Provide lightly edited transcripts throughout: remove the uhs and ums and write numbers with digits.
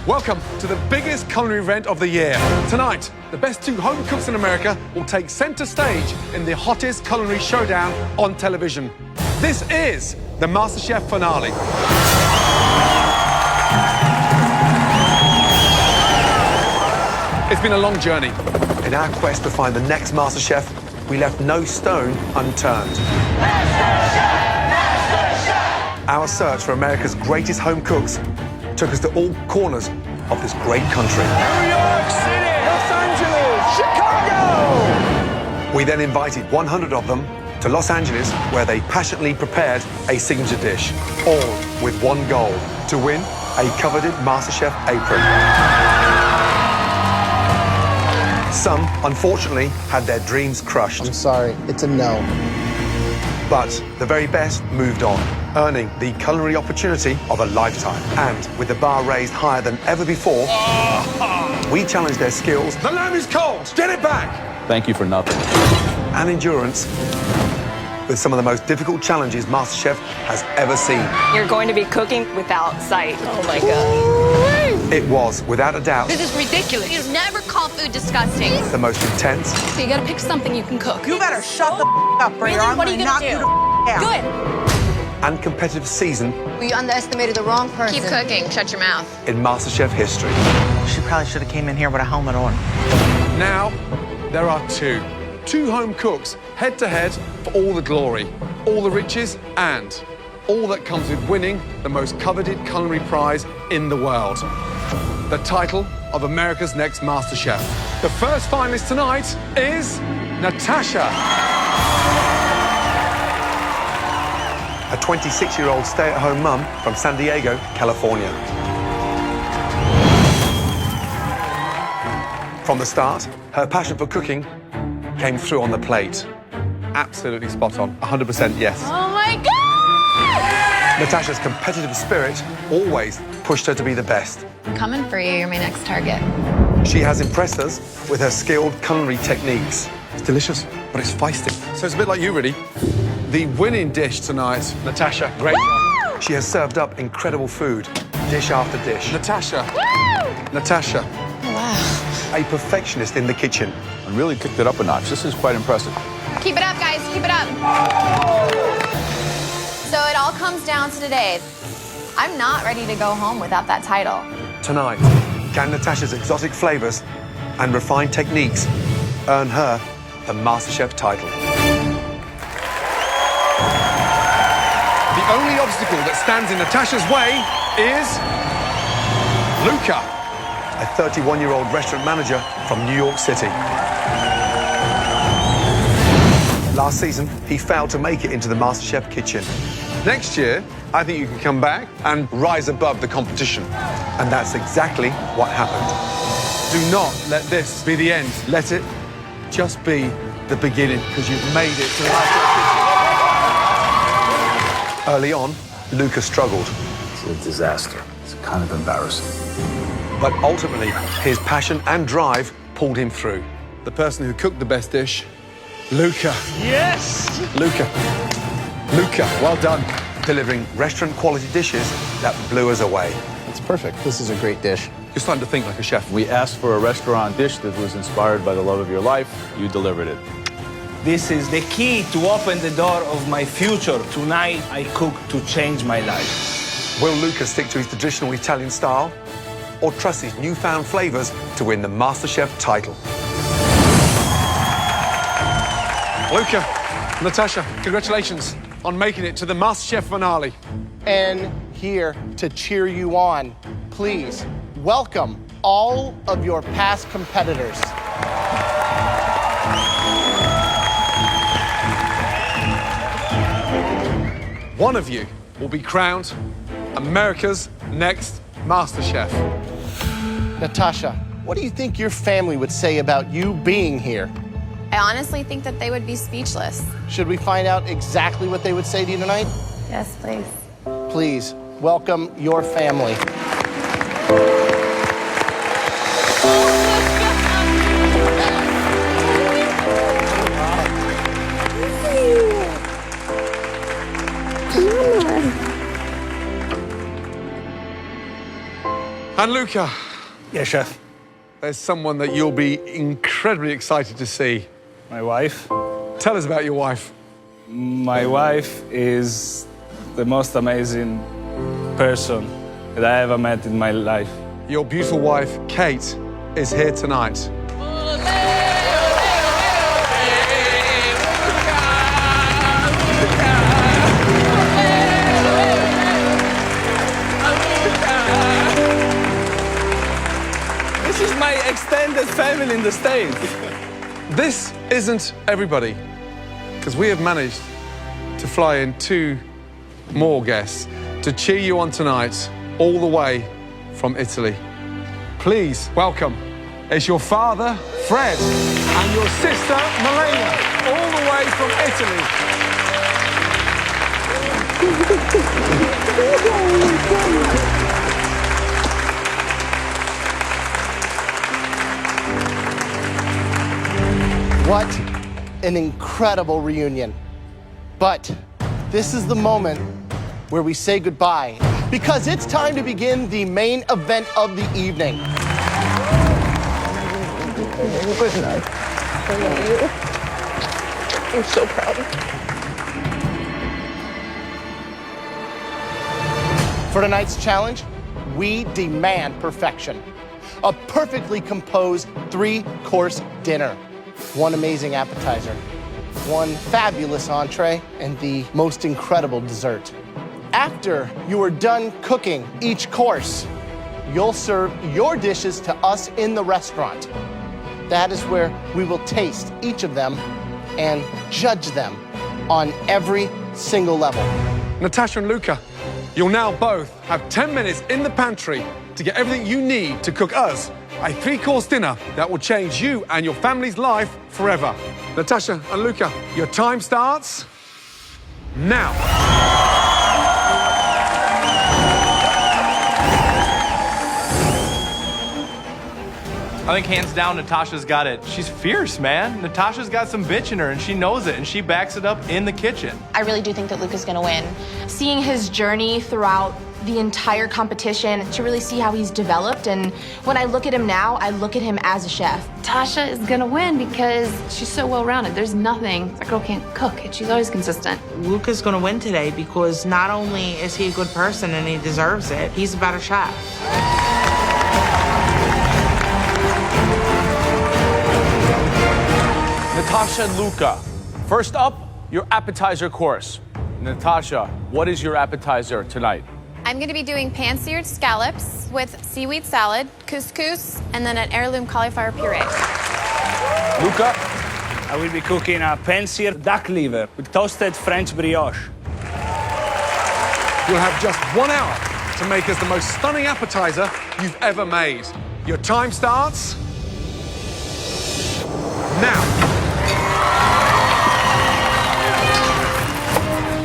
Welcome to the biggest culinary event of the year. Tonight, the best 2 home cooks in America will take center stage in the hottest culinary showdown on television. This is the MasterChef finale. It's been a long journey. In our quest to find the next MasterChef, we left no stone unturned. MasterChef! MasterChef! Our search for America's greatest home cooks took us to all corners of this great country. New York City! Los Angeles! Chicago! We then invited 100 of them to Los Angeles, where they passionately prepared a signature dish, all with one goal: to win a coveted MasterChef apron. Some, unfortunately, had their dreams crushed. I'm sorry, it's a no. But the very best moved on, earning the culinary opportunity of a lifetime. And with the bar raised higher than ever before, we challenged their skills. The lamb is cold! Get it back! Thank you for nothing. And endurance with some of the most difficult challenges MasterChef has ever seen. You're going to be cooking without sight. Oh my God. It was, without a doubt, This is ridiculous. You never call food disgusting. the most intense So you gotta pick something you can cook. You better shut the up, or Really? I'm What are you gonna knock gonna you do? the out. Good. and competitive season We underestimated the wrong person. Keep cooking. Shut your mouth. in MasterChef history. She probably should have came in here with a helmet on. Now, there are two home cooks, head-to-head for all the glory, all the riches, and all that comes with winning the most coveted culinary prize in the world. The title of America's Next MasterChef. The first finalist tonight is Natasha. A 26-year-old stay-at-home mum from San Diego, California. From the start, her passion for cooking came through on the plate. Absolutely spot on, 100% yes. Oh my God! Natasha's competitive spirit always pushed her to be the best. Coming for you. You're my next target. She has impressed us with her skilled culinary techniques. It's delicious, but it's feisty. So it's a bit like you, really. The winning dish tonight, Natasha, great job. She has served up incredible food, dish after dish. Natasha. Natasha. Wow. A perfectionist in the kitchen. And really kicked it up a notch. This is quite impressive. Keep it up, guys. Keep it up. So it all comes down to today. I'm not ready to go home without that title. Tonight, can Natasha's exotic flavors and refined techniques earn her the MasterChef title? The only obstacle that stands in Natasha's way is Luca, a 31-year-old restaurant manager from New York City. Last season, he failed to make it into the MasterChef kitchen. Next year, I think you can come back and rise above the competition. And that's exactly what happened. Do not let this be the end. Let it just be the beginning, because you've made it to the MasterChef kitchen. Early on, Luca struggled. It's a disaster. It's kind of embarrassing. But ultimately, his passion and drive pulled him through. The person who cooked the best dish, Luca. Yes! Luca. Luca, well done. Delivering restaurant-quality dishes that blew us away. It's perfect. This is a great dish. You're starting to think like a chef. We asked for a restaurant dish that was inspired by the love of your life. You delivered it. This is the key to open the door of my future. Tonight, I cook to change my life. Will Luca stick to his traditional Italian style or trust his newfound flavors to win the MasterChef title? Luca, Natasha, congratulations on making it to the MasterChef finale. And here to cheer you on, please welcome all of your past competitors. One of you will be crowned America's Next MasterChef. Natasha, what do you think your family would say about you being here? I honestly think that they would be speechless. Should we find out exactly what they would say to you tonight? Yes, please. Please welcome your family. And Luca, Yeah, chef. there's someone that you'll be incredibly excited to see. My wife. Tell us about your wife. My wife is the most amazing person that I ever met in my life. Your beautiful wife, Kate, is here tonight. This is my extended family in the States. This isn't everybody, because we have managed to fly in 2 more guests to cheer you on tonight, all the way from Italy. Please welcome, it's your father, Fred, and your sister, Milena, all the way from Italy. What an incredible reunion. But this is the moment where we say goodbye, because it's time to begin the main event of the evening. Good night. I love you. I'm so proud. For tonight's challenge, we demand perfection. A perfectly composed 3-course dinner. 1 amazing appetizer, 1 fabulous entree, and the most incredible dessert. After you are done cooking each course, you'll serve your dishes to us in the restaurant. That is where we will taste each of them and judge them on every single level. Natasha and Luca, you'll now both have 10 minutes in the pantry to get everything you need to cook us a 3-course dinner that will change you and your family's life forever. Natasha and Luca, your time starts now. I think hands down, Natasha's got it. She's fierce, man. Natasha's got some bitch in her, and she knows it, and she backs it up in the kitchen. I really do think that Luca's gonna win. Seeing his journey throughout the entire competition to really see how he's developed, and when I look at him now, I look at him as a chef. Tasha is gonna win because she's so well-rounded. There's nothing, that girl can't cook, and she's always consistent. Luca's gonna win today because not only is he a good person and he deserves it, he's a better chef. Natasha and Luca, first up, your appetizer course. Natasha, what is your appetizer tonight? I'm going to be doing pan-seared scallops with seaweed salad, couscous, and then an heirloom cauliflower puree. Luca? I will be cooking a pan-seared duck liver with toasted French brioche. You'll have just 1 hour to make us the most stunning appetizer you've ever made. Your time starts now.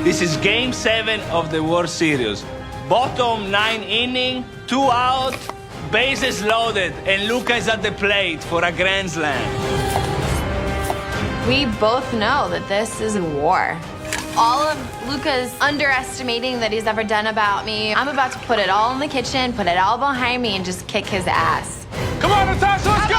This is Game 7 of the World Series. Bottom 9 inning, 2 out, bases loaded, and Luca is at the plate for a grand slam. We both know that this is a war. All of Luca's underestimating that he's ever done about me, I'm about to put it all in the kitchen, put it all behind me, and just kick his ass. Come on, Natasha, let's go!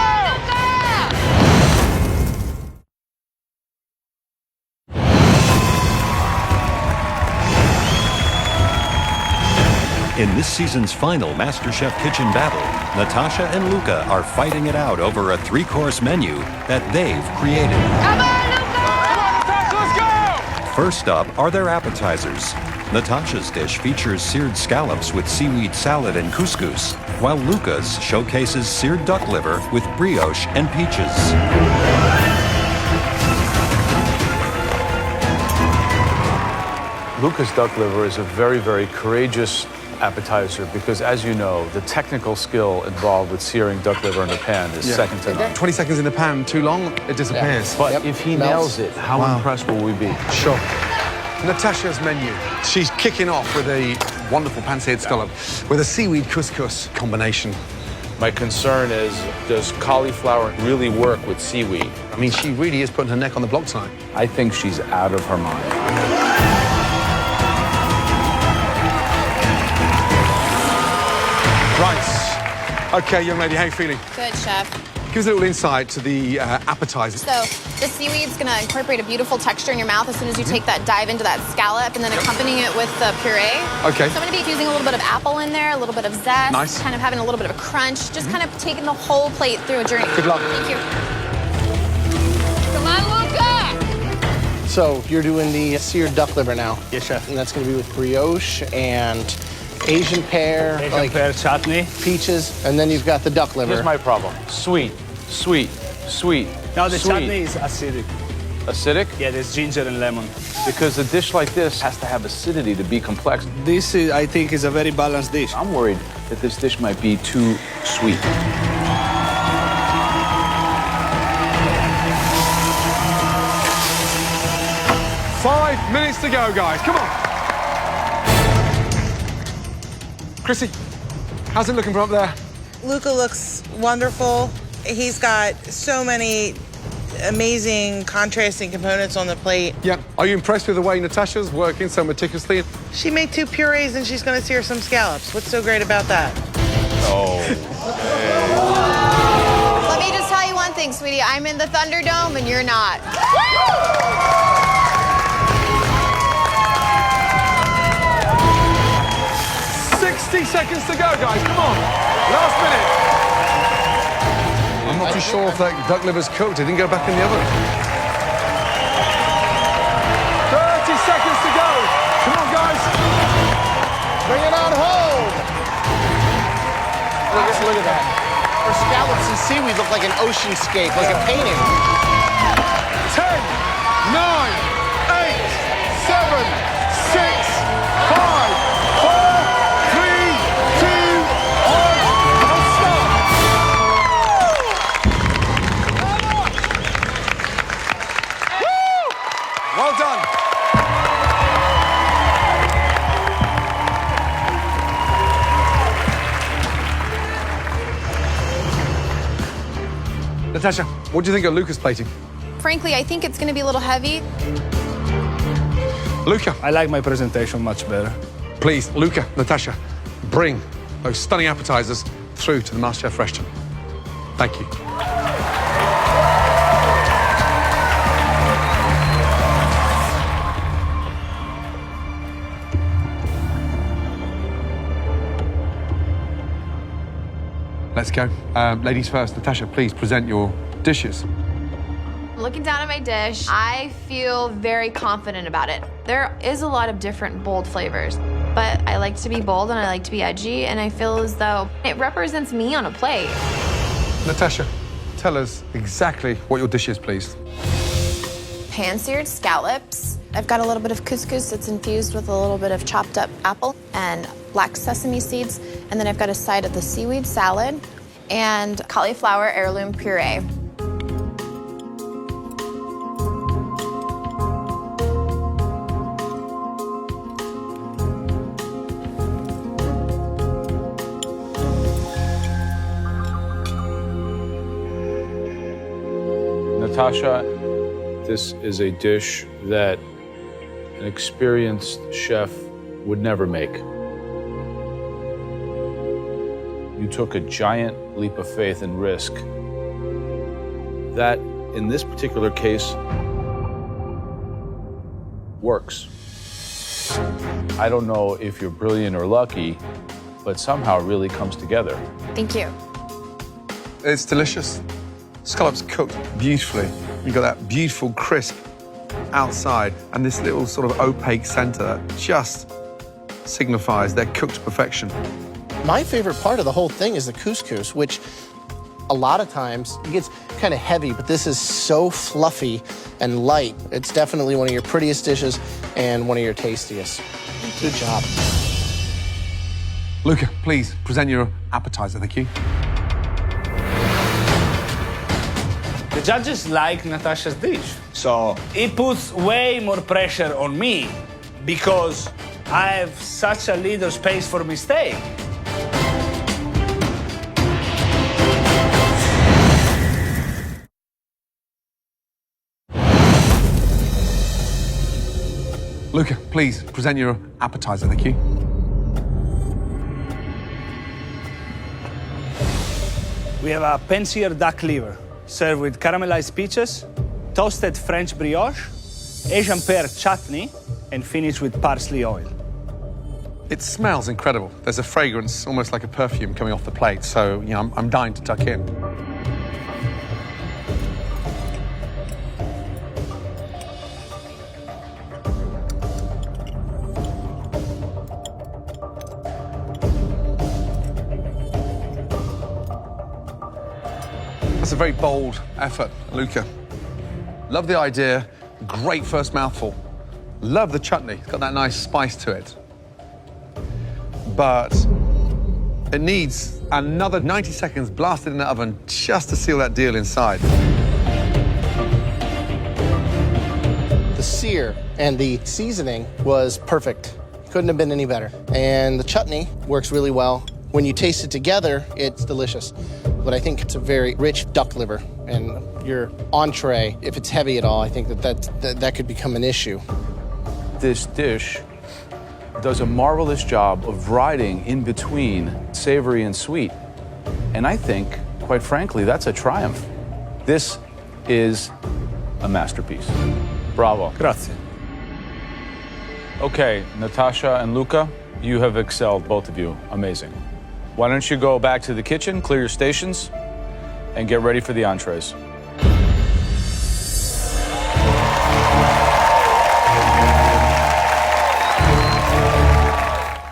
In this season's final MasterChef kitchen battle, Natasha and Luca are fighting it out over a 3-course menu that they've created. Come on, Luca! Come on, Natasha, let's go! First up are their appetizers. Natasha's dish features seared scallops with seaweed salad and couscous, while Luca's showcases seared duck liver with brioche and peaches. Luca's duck liver is a very, very courageous appetizer because, as you know, the technical skill involved with searing duck liver in a pan is second to none. 20 seconds in the pan, too long, it disappears. But if he nails it, how impressed will we be? Sure. Natasha's menu. She's kicking off with a wonderful pan-seared scallop with a seaweed couscous combination. My concern is, does cauliflower really work with seaweed? I mean, she really is putting her neck on the block tonight. I think she's out of her mind. Right. Okay, young lady, how are you feeling? Good, chef. Give us a little insight to the appetizer. So the seaweed's gonna incorporate a beautiful texture in your mouth as soon as you take that dive into that scallop and then accompanying it with the puree. Okay. So I'm gonna be using a little bit of apple in there, a little bit of zest. Nice. Kind of having a little bit of a crunch, just kind of taking the whole plate through a journey. Good luck. Thank you. Come on, Luca! So you're doing the seared duck liver now. Yes, chef. And that's gonna be with brioche and Asian pear, pear chutney. peaches, and then you've got the duck liver. Here's my problem. Sweet, sweet, sweet. No, the sweet. chutney is acidic. Acidic? Yeah, there's ginger and lemon. Because a dish like this has to have acidity to be complex. This, I think, is a very balanced dish. I'm worried that this dish might be too sweet. 5 minutes to go, guys. Come on. Chrissy, how's it looking from up there? Luca looks wonderful. He's got so many amazing contrasting components on the plate. Yeah. Are you impressed with the way Natasha's working so meticulously? She made 2 purees and she's gonna sear some scallops. What's so great about that? Let me just tell you one thing, sweetie. I'm in the Thunderdome and you're not. 60 seconds to go, guys. Come on. Last minute. I'm not too sure if that duck liver's cooked. It didn't go back in the oven. 30 seconds to go. Come on, guys. Bring it on home. Look at that. Her scallops and seaweed look like an oceanscape, like a painting. 10, 9, 8, 7, 6, 5, 4, 3, 2, 1, and stop. Well done. Natasha, what do you think of Luca's plating? Frankly, I think it's gonna be a little heavy. Luca. I like my presentation much better. Please, Luca, Natasha, bring those stunning appetizers through to the MasterChef restaurant. Thank you. Let's go. Ladies first. Natasha, please present your dishes. Looking down at my dish, I feel very confident about it. There is a lot of different bold flavors, but I like to be bold and I like to be edgy, and I feel as though it represents me on a plate. Natasha, tell us exactly what your dish is, please. Pan-seared scallops. I've got a little bit of couscous that's infused with a little bit of chopped up apple and black sesame seeds. And then I've got a side of the seaweed salad and cauliflower heirloom puree. Natasha, this is a dish that an experienced chef would never make. You took a giant leap of faith and risk that, in this particular case, works. I don't know if you're brilliant or lucky, but somehow it really comes together. Thank you. It's delicious. Scallops cooked beautifully. You've got that beautiful crisp outside and this little sort of opaque center that just signifies they're cooked to perfection. My favorite part of the whole thing is the couscous, which a lot of times it gets kind of heavy, but this is so fluffy and light. It's definitely one of your prettiest dishes and one of your tastiest. Good job. Luca, please present your appetizer. Thank you. The judges like Natasha's dish, so it puts way more pressure on me because I have such a little space for mistake. Luca, please present your appetizer. Thank you. We have a pan-seared duck liver, served with caramelized peaches, toasted French brioche, Asian pear chutney, and finished with parsley oil. It smells incredible. There's a fragrance, almost like a perfume, coming off the plate. So, I'm dying to tuck in. That's a very bold effort, Luca. Love the idea. Great first mouthful. Love the chutney. It's got that nice spice to it. But it needs another 90 seconds blasted in the oven just to seal that deal inside. The sear and the seasoning was perfect. Couldn't have been any better. And the chutney works really well. When you taste it together, it's delicious. But I think it's a very rich duck liver. And your entree, if it's heavy at all, I think that could become an issue. This dish does a marvelous job of riding in between savory and sweet. And I think, quite frankly, that's a triumph. This is a masterpiece. Bravo. Grazie. Okay, Natasha and Luca, you have excelled, both of you. Amazing. Why don't you go back to the kitchen, clear your stations, and get ready for the entrees.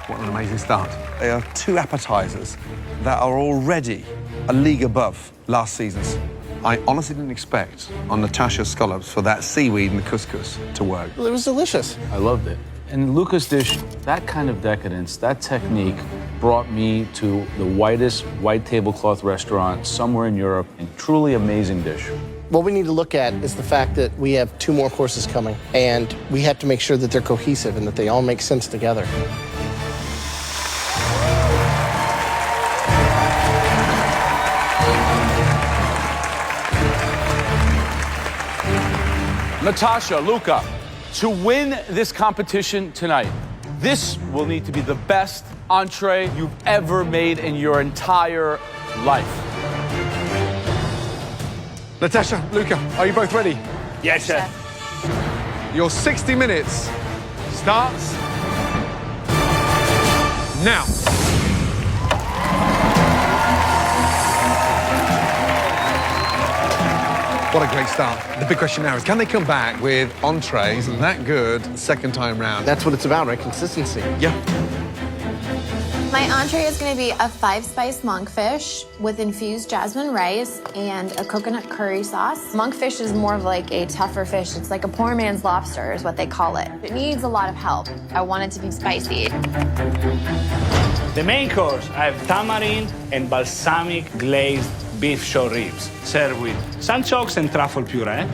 What an amazing start. They are two appetizers that are already a league above last season's. I honestly didn't expect on Natasha's scallops for that seaweed and the couscous to work. Well, it was delicious. I loved it. And Luca's dish, that kind of decadence, that technique brought me to the whitest white tablecloth restaurant somewhere in Europe. A truly amazing dish. What we need to look at is the fact that we have 2 more courses coming, and we have to make sure that they're cohesive and that they all make sense together. Natasha, Luca, to win this competition tonight, this will need to be the best entree you've ever made in your entire life. Natasha, Luca, are you both ready? Yes, chef. Your 60 minutes starts now. What a great start. The big question now is, can they come back with entrees that good second time round? That's what it's about, right? Consistency. Yeah. My entree is going to be a 5-spice monkfish with infused jasmine rice and a coconut curry sauce. Monkfish is more of like a tougher fish. It's like a poor man's lobster is what they call it. It needs a lot of help. I want it to be spicy. The main course, I have tamarind and balsamic glazed beef short ribs, served with sunchokes and truffle puree.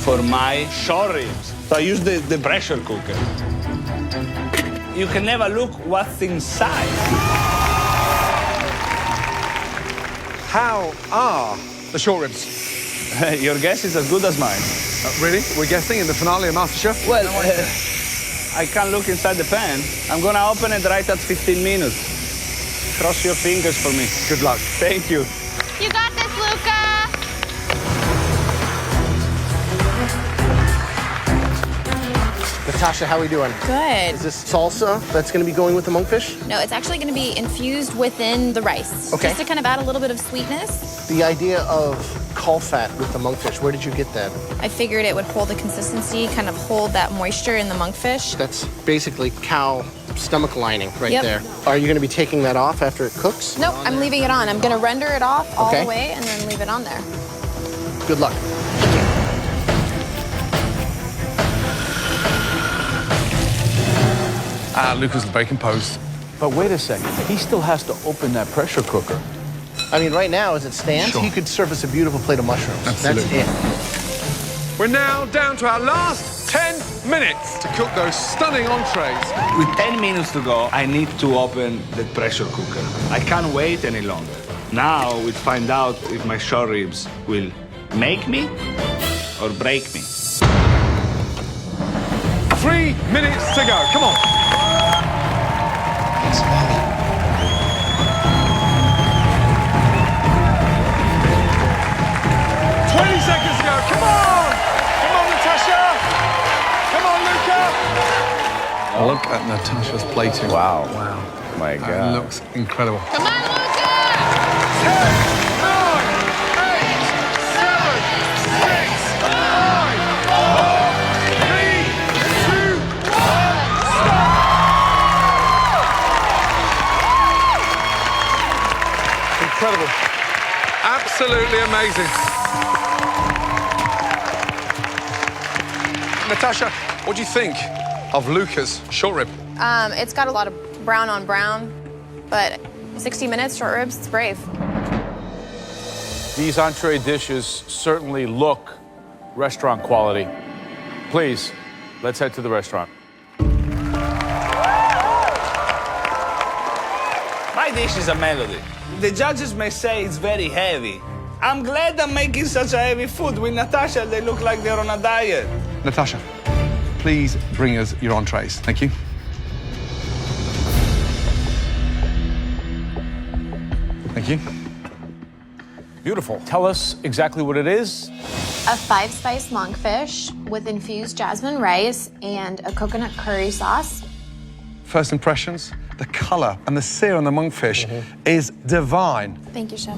For my short ribs, so I use the pressure cooker. You can never look what's inside. How are the short ribs? Your guess is as good as mine. Really? We're guessing in the finale of MasterChef? Well, I can't look inside the pan. I'm gonna open it right at 15 minutes. Cross your fingers for me. Good luck. Thank you. You got this, Luca! Natasha, how are we doing? Good. Is this salsa that's going to be going with the monkfish? No, it's actually going to be infused within the rice. Okay. Just to kind of add a little bit of sweetness. The idea of caul fat with the monkfish, where did you get that? I figured it would hold the consistency, kind of hold that moisture in the monkfish. That's basically cow stomach lining right Yep. there. Are you going to be taking that off after it cooks? Nope, I'm leaving it on. I'm going to render it off all Okay. the way and then leave it on there. Good luck. Luca's very composed. But wait a second, he still has to open that pressure cooker. I mean, right now, as it stands, Sure. he could serve us a beautiful plate of mushrooms. Absolutely. That's it. We're now down to our last 10 minutes to cook those stunning entrees. With 10 minutes to go, I need to open the pressure cooker. I can't wait any longer. Now we'll find out if my short ribs will make me or break me. 3 minutes to go. Come on. at Natasha's plating. Wow. Wow. My It God. looks incredible. Come on, Luca! 10, 9, 8, 7, 6, 5, 4, 3, 2, 1, stop! Incredible. Absolutely amazing. Natasha, what do you think of Luca's short rib? It's got a lot of brown on brown, but 60 minutes short ribs, it's brave. These entree dishes certainly look restaurant quality. Please, let's head to the restaurant. My dish is a melody. The judges may say it's very heavy. I'm glad I'm making such a heavy food. With Natasha, they look like they're on a diet. Natasha, please bring us your entrees. Thank you. Thank you. Beautiful. Tell us exactly what it is. A 5-spice monkfish with infused jasmine rice and a coconut curry sauce. First impressions, the color and the sear on the monkfish is divine. Thank you, Chef.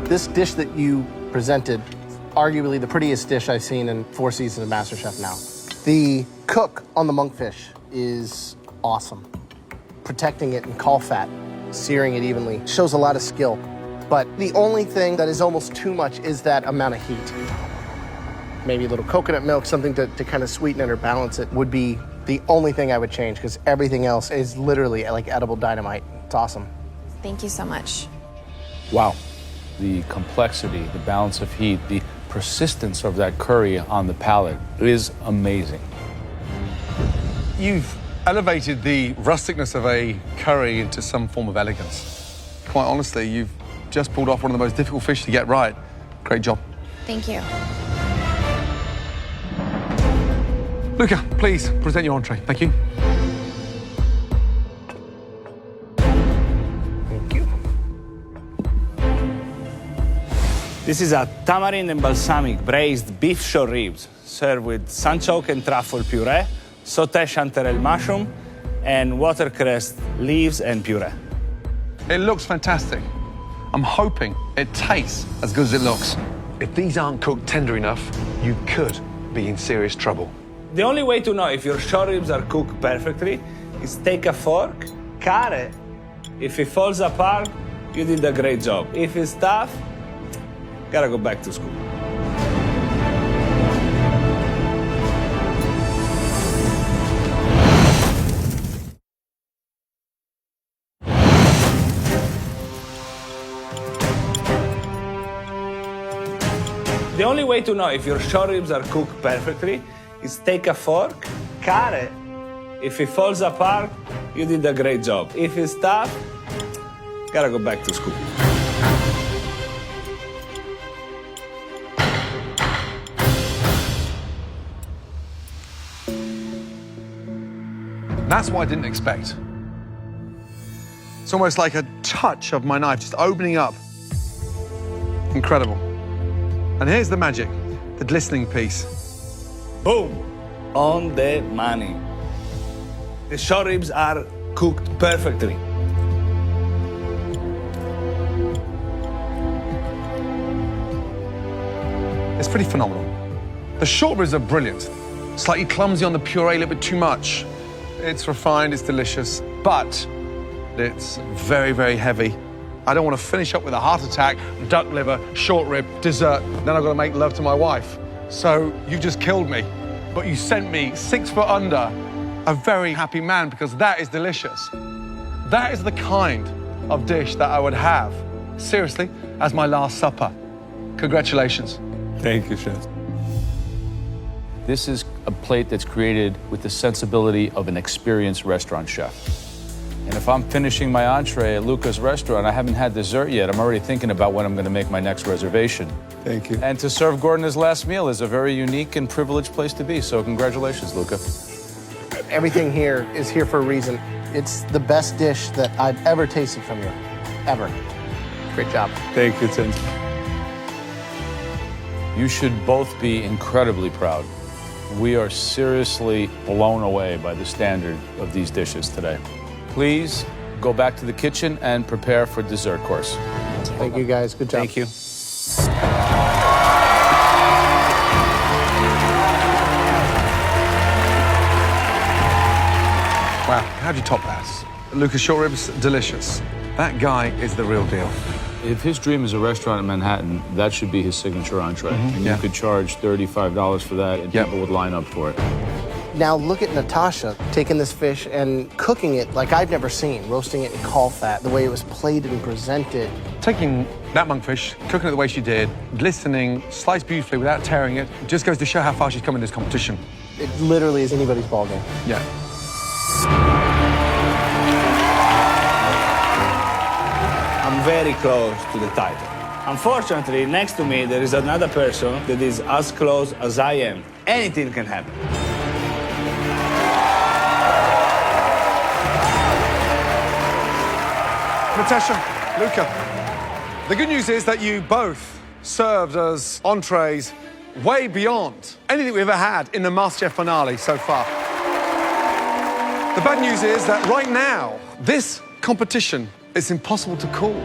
This dish that you presented, arguably the prettiest dish I've seen in 4 seasons of MasterChef now. The cook on the monkfish is awesome. Protecting it in caul fat, searing it evenly, shows a lot of skill. But the only thing that is almost too much is that amount of heat. Maybe a little coconut milk, something to kind of sweeten it or balance it would be the only thing I would change, because everything else is literally like edible dynamite. It's awesome. Thank you so much. Wow. The complexity, the balance of heat, the persistence of that curry on the palate is amazing. You've elevated the rusticness of a curry into some form of elegance. Quite honestly, you've just pulled off one of the most difficult fish to get right. Great job. Thank you. Luca, please present your entree. Thank you. This is a tamarind and balsamic braised beef short ribs, served with sunchoke and truffle puree, sauté chanterelle mushroom, and watercress leaves and puree. It looks fantastic. I'm hoping it tastes as good as it looks. If these aren't cooked tender enough, you could be in serious trouble. The only way to know if your short ribs are cooked perfectly is take a fork, cut it. If it falls apart, you did a great job. If it's tough, gotta go back to school. The only way to know if your short ribs are cooked perfectly is take a fork, cut it. If it falls apart, you did a great job. If it's tough, gotta go back to school. That's what I didn't expect. It's almost like a touch of my knife just opening up. Incredible. And here's the magic, the glistening piece. Boom! On the money. The short ribs are cooked perfectly. It's pretty phenomenal. The short ribs are brilliant. Slightly clumsy on the puree, a little bit too much. It's refined, it's delicious, but it's very, very heavy. I don't want to finish up with a heart attack, duck liver, short rib, dessert, then I've got to make love to my wife. So you just killed me, but you sent me 6 foot under, a very happy man, because that is delicious. That is the kind of dish that I would have, seriously, as my last supper. Congratulations. Thank you, Chef. This is a plate that's created with the sensibility of an experienced restaurant chef. And if I'm finishing my entree at Luca's restaurant, I haven't had dessert yet. I'm already thinking about when I'm going to make my next reservation. Thank you. And to serve Gordon his last meal is a very unique and privileged place to be. So congratulations, Luca. Everything here is here for a reason. It's the best dish that I've ever tasted from you, ever. Great job. Thank you, Tim. You should both be incredibly proud. We are seriously blown away by the standard of these dishes today. Please go back to the kitchen and prepare for dessert course. Thank you, guys. Good job. Thank you. Wow, how'd you top that? Lucas short ribs, delicious. That guy is the real deal. If his dream is a restaurant in Manhattan, that should be his signature entree. And yeah. you could charge $35 for that, and people would line up for it. Now look at Natasha taking this fish and cooking it like I've never seen, roasting it in caul fat, the way it was plated and presented. Taking that monkfish, cooking it the way she did, glistening, sliced beautifully without tearing it, just goes to show how far she's come in this competition. It literally is anybody's ballgame. Yeah. I'm very close to the title. Unfortunately, next to me, there is another person that is as close as I am. Anything can happen. Natasha, Luca, the good news is that you both served as entrees way beyond anything we've ever had in the MasterChef finale so far. The bad news is that right now, this competition is impossible to call.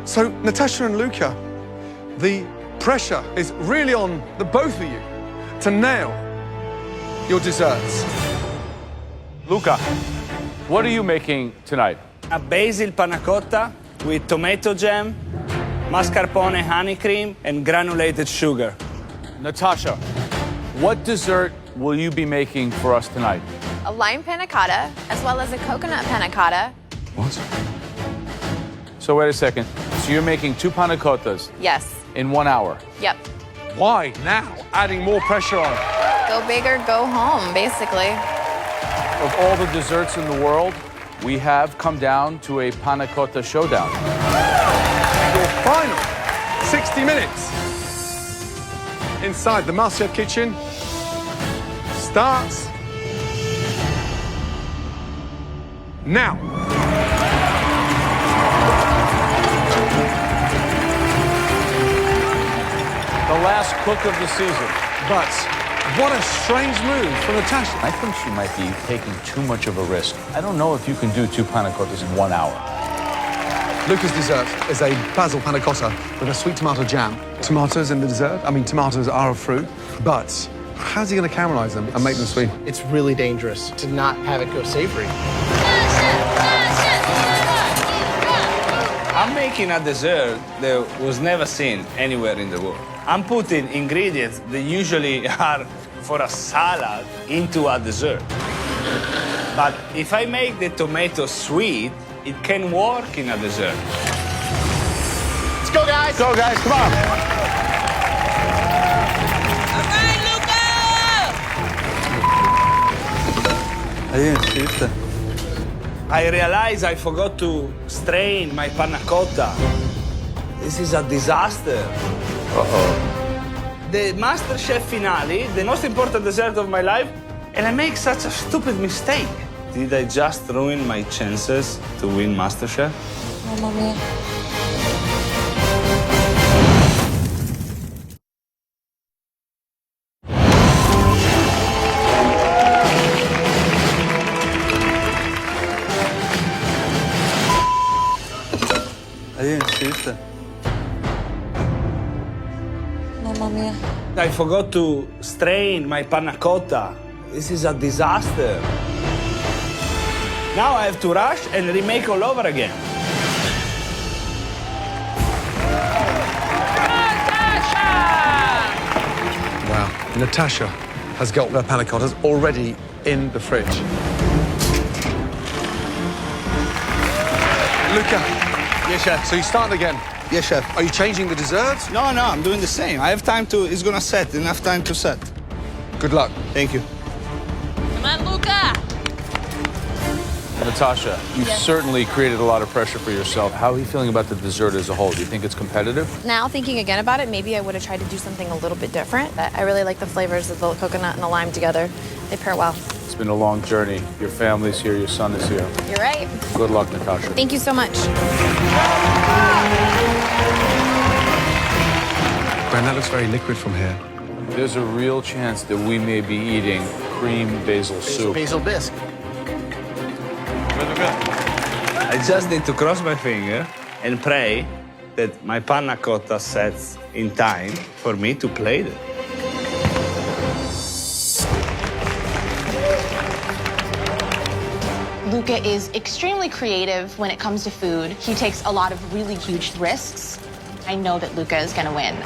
So, Natasha and Luca, the pressure is really on the both of you to nail your desserts. Luca, what are you making tonight? A basil panna cotta with tomato jam, mascarpone honey cream, and granulated sugar. Natasha, what dessert will you be making for us tonight? A lime panna cotta, as well as a coconut panna cotta. What? So wait a second. So you're making 2 panna cottas Yes. in 1 hour? Yep. Why now? Adding more pressure on. Go big or go home, basically. Of all the desserts in the world, we have come down to a panna cotta showdown. Your final 60 minutes inside the MasterChef kitchen starts now. The last cook of the season. But what a strange move from Natasha. I think she might be taking too much of a risk. I don't know if you can do 2 panna cottas in 1 hour. Luca's dessert is a basil panna cotta with a sweet tomato jam. Tomatoes in the dessert? I mean, tomatoes are a fruit, but how's he going to caramelize them and make them sweet? It's really dangerous to not have it go savory. I'm making a dessert that was never seen anywhere in the world. I'm putting ingredients that usually are for a salad into a dessert. But if I make the tomato sweet, it can work in a dessert. Let's go, guys. Go, guys, come on. I realize I forgot to strain my panna cotta. This is a disaster. The MasterChef finale, the most important dessert of my life, and I make such a stupid mistake. Did I just ruin my chances to win MasterChef? Mamma mia. Mamma mia. I forgot to strain my panna cotta. This is a disaster. Now I have to rush and remake all over again. Wow. Natasha has got her panna cottas already in the fridge. Luca. Yes, chef. So you start again. Yes, chef. Are you changing the desserts? No, I'm doing the same. I have time to, it's gonna set, enough time to set. Good luck. Thank you. Come on, Luca. Natasha, you've certainly created a lot of pressure for yourself. How are you feeling about the dessert as a whole? Do you think it's competitive? Now, thinking again about it, maybe I would have tried to do something a little bit different. I really like the flavors of the coconut and the lime together. They pair well. It's been a long journey. Your family's here, your son is here. You're right. Good luck, Natasha. Thank you so much. Gwen, that looks very liquid from here. There's a real chance that we may be eating cream basil soup. Basil bisque. I just need to cross my finger and pray that my panna cotta sets in time for me to plate it. Luca is extremely creative when it comes to food. He takes a lot of really huge risks. I know that Luca is gonna win.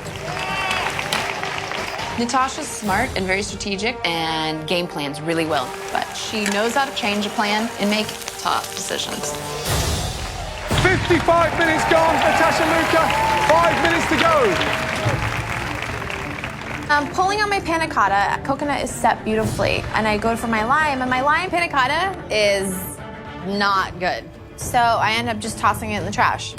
Natasha's smart and very strategic and game plans really well, but she knows how to change a plan and make tough decisions. 55 minutes gone, Natasha Luca. 5 minutes to go. I'm pulling on my panna cotta. Coconut is set beautifully, and I go for my lime, and my lime panna cotta is not good. So I end up just tossing it in the trash.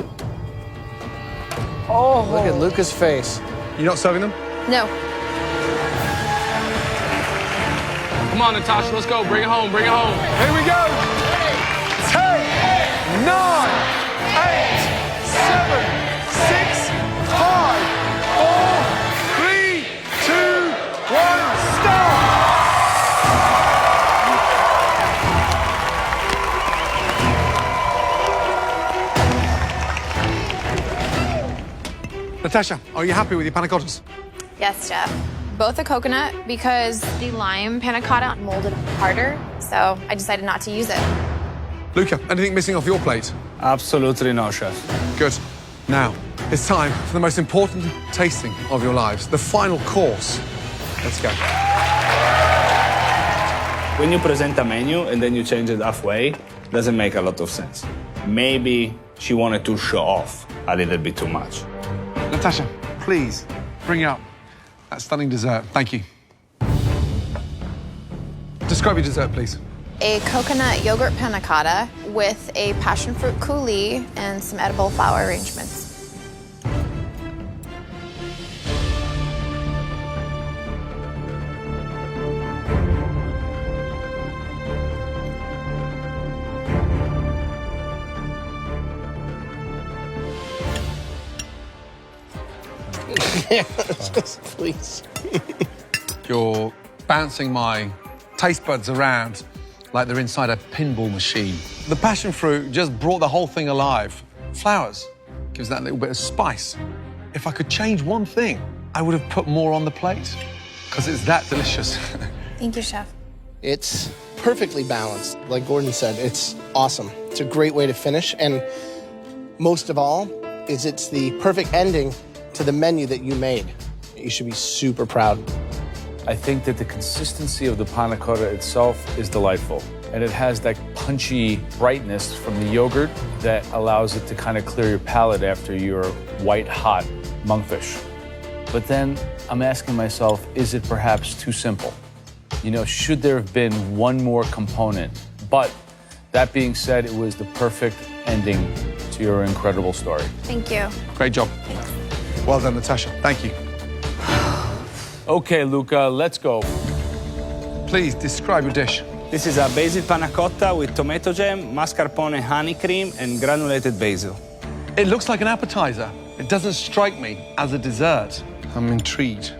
Oh, look at Luca's face. You're not serving them? No. Come on, Natasha, let's go. Bring it home, bring it home. Here we go. 10, 9, 8, 7, 6, 5, 4, 3, 2, 1, stop! Natasha, are you happy with your panna cottas? Yes, Chef. Both a coconut because the lime panna cotta molded harder, so I decided not to use it. Luca, anything missing off your plate? Absolutely no, chef. Good. Now, it's time for the most important tasting of your lives, the final course. Let's go. When you present a menu and then you change it halfway, doesn't make a lot of sense. Maybe she wanted to show off a little bit too much. Natasha, please bring out that stunning dessert. Thank you. Describe your dessert, please. A coconut yogurt panna cotta with a passion fruit coulis and some edible flower arrangements. Please. You're bouncing my taste buds around like they're inside a pinball machine. The passion fruit just brought the whole thing alive. Flowers gives that little bit of spice. If I could change one thing, I would have put more on the plate because it's that delicious. Thank you, Chef. It's perfectly balanced. Like Gordon said, it's awesome. It's a great way to finish. And most of all, it's the perfect ending to the menu that you made. You should be super proud. I think that the consistency of the panna cotta itself is delightful. And it has that punchy brightness from the yogurt that allows it to kind of clear your palate after your white-hot monkfish. But then I'm asking myself, is it perhaps too simple? You know, should there have been one more component? But that being said, it was the perfect ending to your incredible story. Thank you. Great job. Well done, Natasha. Thank you. Okay, Luca, let's go. Please describe your dish. This is a basil panna cotta with tomato jam, mascarpone honey cream, and granulated basil. It looks like an appetizer. It doesn't strike me as a dessert. I'm intrigued.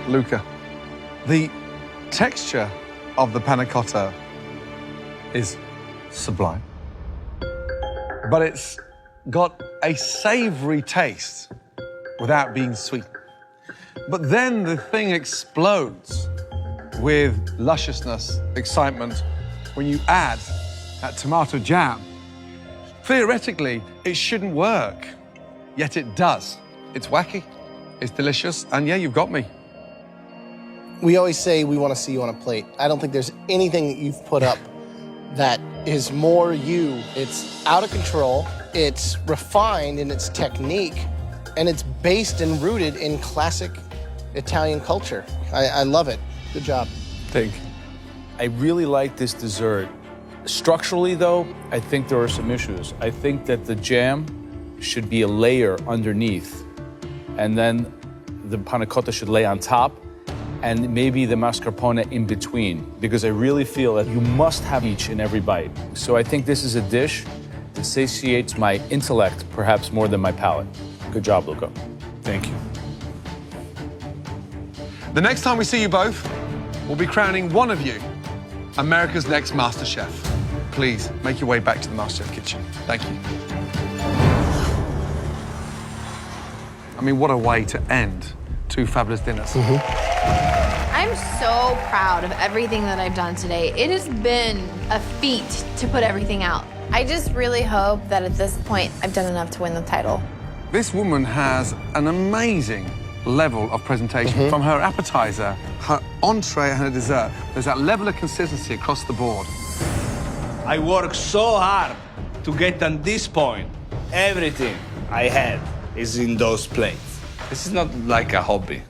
Luca, the texture of the panna cotta is sublime, but it's got a savory taste without being sweet. But then the thing explodes with lusciousness, excitement, when you add that tomato jam. Theoretically, it shouldn't work, yet it does. It's wacky, it's delicious, and yeah, you've got me. We always say we want to see you on a plate. I don't think there's anything that you've put up that is more you. It's out of control, it's refined in its technique, and it's based and rooted in classic Italian culture. I love it. Good job. Thank you. I really like this dessert. Structurally, though, I think there are some issues. I think that the jam should be a layer underneath, and then the panna cotta should lay on top, and maybe the mascarpone in between, because I really feel that you must have each in every bite. So I think this is a dish that satiates my intellect perhaps more than my palate. Good job, Luca. Thank you. The next time we see you both, we'll be crowning one of you America's next MasterChef. Please make your way back to the MasterChef kitchen. Thank you. I mean, what a way to end two fabulous dinners. I'm so proud of everything that I've done today. It has been a feat to put everything out. I just really hope that at this point I've done enough to win the title. This woman has an amazing level of presentation. From her appetizer, her entree, and her dessert. There's that level of consistency across the board. I worked so hard to get on this point. Everything I had is in those plates. This is not like a hobby.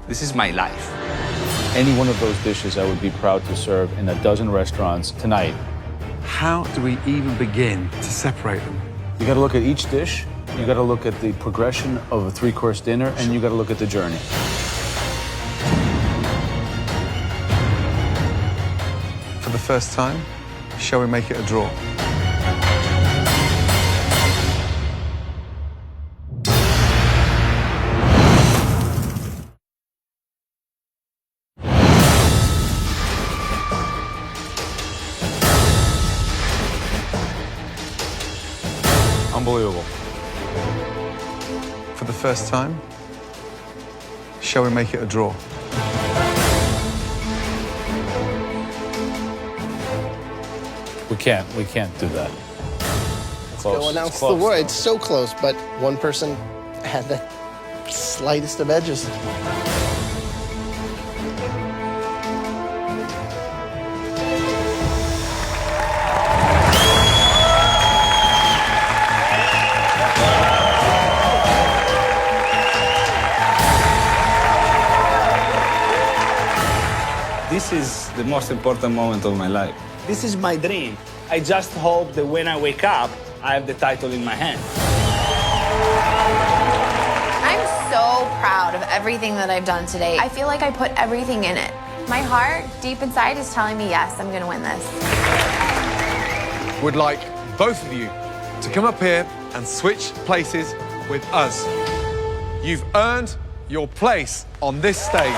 This is my life. Any one of those dishes I would be proud to serve in a dozen restaurants tonight. How do we even begin to separate them? You gotta look at each dish, you gotta look at the progression of a three-course dinner, and you gotta look at the journey. For the first time, shall we make it a draw? Unbelievable. For the first time, shall we make it a draw? We can't do that. Close. Go announce Close. the word. It's so close, but one person had the slightest of edges. This is the most important moment of my life. This is my dream. I just hope that when I wake up, I have the title in my hand. I'm so proud of everything that I've done today. I feel like I put everything in it. My heart, deep inside, is telling me, yes, I'm gonna win this. Would like both of you to come up here and switch places with us. You've earned your place on this stage.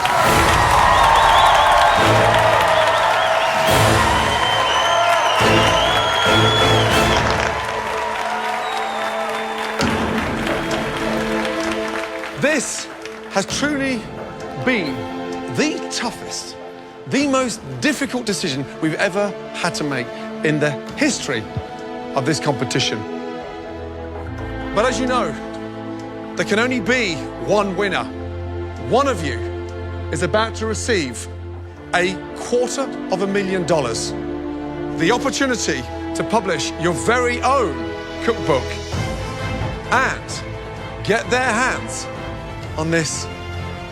This has truly been the toughest, the most difficult decision we've ever had to make in the history of this competition. But as you know, there can only be one winner. One of you is about to receive $250,000, the opportunity to publish your very own cookbook and get their hands on this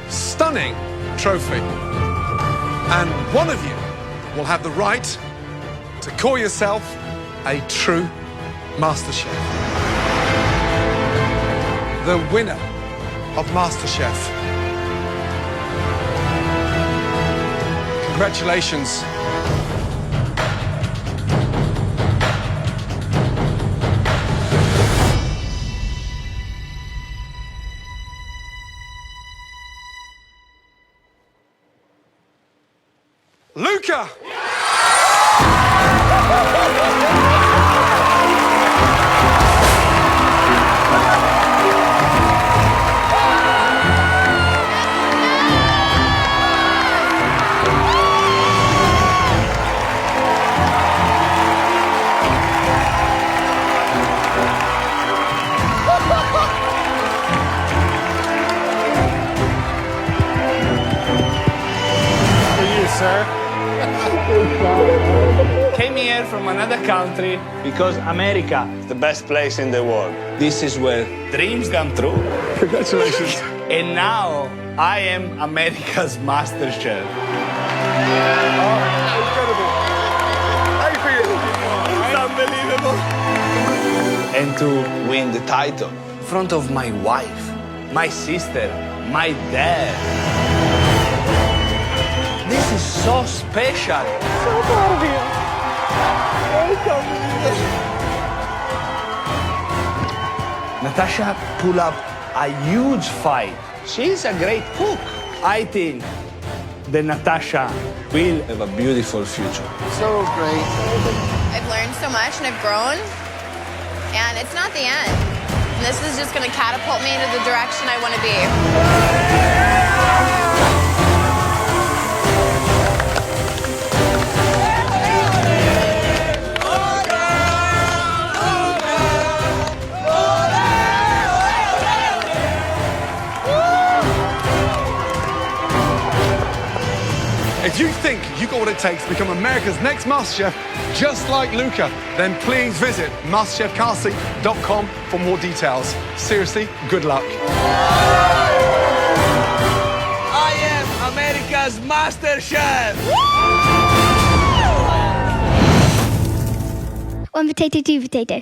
stunning trophy. And one of you will have the right to call yourself a true MasterChef. The winner of MasterChef. Congratulations. Luca! For you, sir. Came here from another country because America is the best place in the world. This is where dreams come true. Congratulations. And now I am America's MasterChef. Oh, incredible. and to win the title in front of my wife, my sister, my dad. This is so special. So proud of you. So proud of you. Natasha pulled up a huge fight. She's a great cook. I think that Natasha will have a beautiful future. So great. I've learned so much and I've grown, and it's not the end. This is just going to catapult me into the direction I want to be. If you think you got what it takes to become America's next MasterChef, just like Luca, then please visit MasterChefCasting.com for more details. Seriously, good luck. I am America's MasterChef! One potato, two potato.